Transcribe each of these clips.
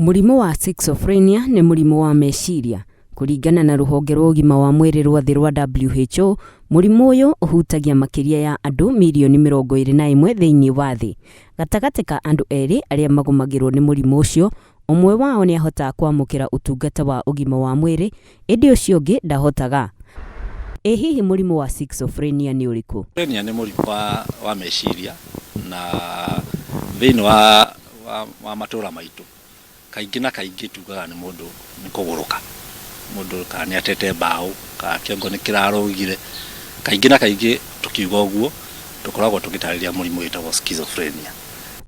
Murimu wa Schizophrenia ni murimu wa meciria. Kuringana na ruhonge rwa ugima wa mwiri rwa thi rwa WHO, murimu uyu uhutagia makiria ya andu milioni 21 thiinie wa thi. Gatagati ka andu eri aria magumagirwo ni murimu ucio, umwe wao ni ahota kwamukira utungata wa ugima wa mwiri, indi ucio ungi ndahotaga. Hihi murimu wa Schizophrenia ni uriku? Schizophrenia ni murimu wa meciria na thiini wa matura maitu. Kaingi na kaingi tugaga ni mundu ni kuguruka. Mundu kana atete mbao ka kiongo ni kirarugire. Kaingi na kaingi tukiuga uguo tukoragwo tugitariria murimu witagwo schizophrenia.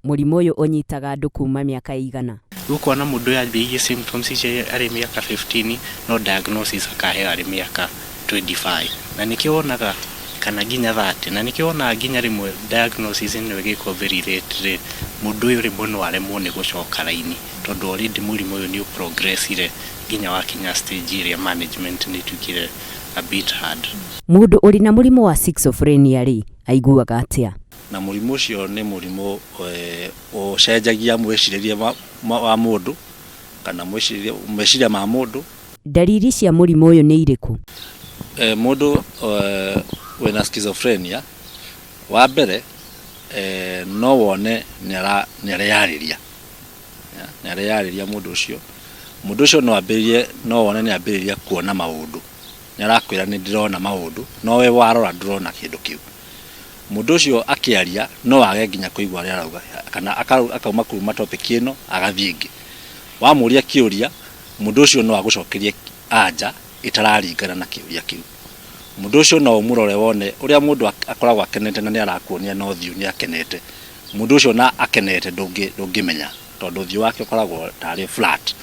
Murimu uyu unyitaga andu kuma miaka igana. Gukona mundu yambirie symptoms icio ari miaka 15 no diagnosis akahe ari miaka 25 na nikionaga kana ginya 30 na nikiona ginya rimwe diagnosis ni wegiko very late mundu uyu rimwe no aremwo ni gucoka laini tondu already murimu uyu ni progressire ginya wakinya stage iria management ni tukire a bit hard. Mundu uri na murimu wa Schizophrenia ri aiguaga atia? Na murimu ucio ni murimu ucenjagia mwiciria wa mundu kana mwiciria ma mundu. Dalili cia murimu uyu ni iriku? Mundu wina schizophrenia wa mbere no wone nĩareyariria mundu ucio no wone nĩambĩrĩria kuona maundu nĩarakwĩra nĩ ndĩrona maundu no we warora ndũrona kĩndũ kĩu. Mundu ucio akiaria no wage nginya kũigua ũrĩa arauga kana akauma kuma topic ĩno agathie ingĩ. Wamuria kĩũria mundu ucio no agũcokerie anja itararingana na kĩũria kĩu. Mundu ucio no umurore wone uria mundu akoragwo akenete na niarakuonia no thiu ni akenete. Mundu ucio na akenete ndungimenya tondu thiu wake ukoragwo tari flat.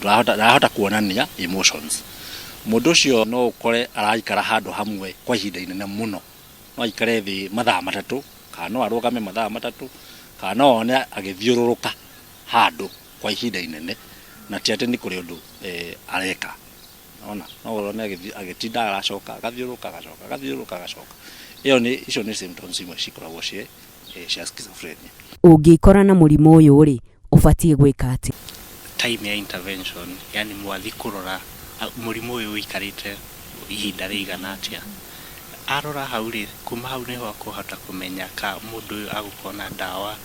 Ndahota kuonania emotions. Mundu ucio no ukore araikara handu hamwe kwa ihinda inene muno. No aikare thi mathaa matatu kana no arugame mathaa matatu kana no one agithiururuka handu kwa ihinda inene na ti ati ni kuri undu areka. Ona no urone agitinda aracoka agathiuruka agacoka. Icio ni symptoms imwe cikoragwo cia schizophrenia. Ungikora na murimu uyu ri ubatie gwika ati? Time ya intervention, yani mwathi kurora murimu uyu wikarite ihinda rigana atia. Arora hauri kuma hau niho akuhota kumenya ka mundu uyu agukona dawa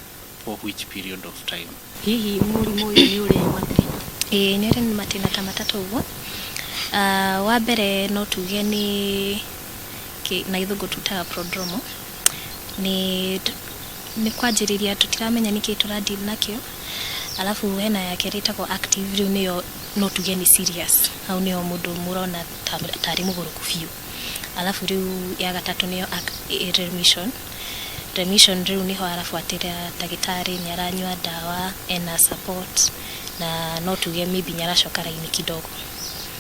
for which period of time. Hihi murimu uyu ni uri matina? Ni uri matina ta matatu uguo. Wa mbere no tuge ni na ithugu tutaga prodromo ni kwanjiriria tutiramenya niki turadeal nakio. Alafu hena yake ritagwo active riu niyo no tuge ni serious au niyo mundu murona tari muguruku fiu. Alafu riu ya gatatu niyo remission riu niho arafuatira dagitari ni aranywa dawa ena support na no tuge maybe nyaracoka laini kidogo.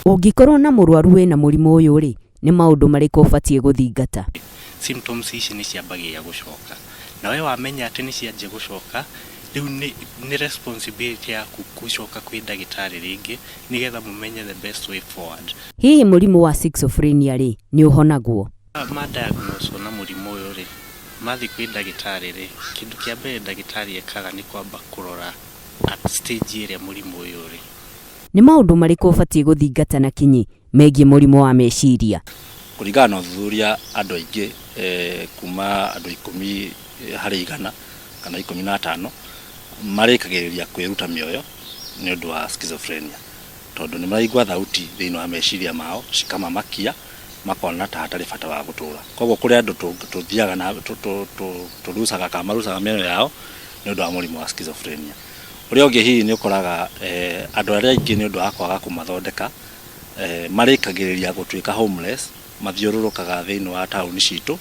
Ungikorwo na murwaru wina murimu uyu ri ni maundu mariko ubatie guthingata? Symptoms ici ni ciambagia gucoka na we wamenya ati ni cianjie gucoka riu ni responsibility yaku gucoka kwi dagitari ringi nigetha mumenye the best way forward. Hihi murimu wa Schizophrenia ri ni uhonagwo? Ma diagnose na murimu uyu ri mathi kwi dagitari ri kindu kia mbere dagitari ekaga ni kwamba kurora at stage iria murimu uyu ri. Ni maundu mariko ubatie guthingata na kinyi megie murimu wa meciria? Kuringana na uthuthuria andu aingi kuma andu 10 hari igana kana 15 marikagiriria kwiruta mioyo ni undu wa schizophrenia tondu ni maraigua thauti thiini wa meciria mao cikamamakia makona ta hatari bata wa gutura. Koguo kuri andu tuthiaga na turusaga kamarusaga mioyo yao ni undu wa murimu wa schizophrenia. Uria ungi hihi ni ukoraga andu aria aingi ni undu wa kwaga kumathondeka marikagiriria gutuika homeless mathiururukaga thiini wa tauni citu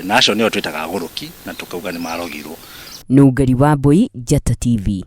na acio nio twitaga aguruki na tukauga ni marogirwo. Nungari Wambui, Njata TV.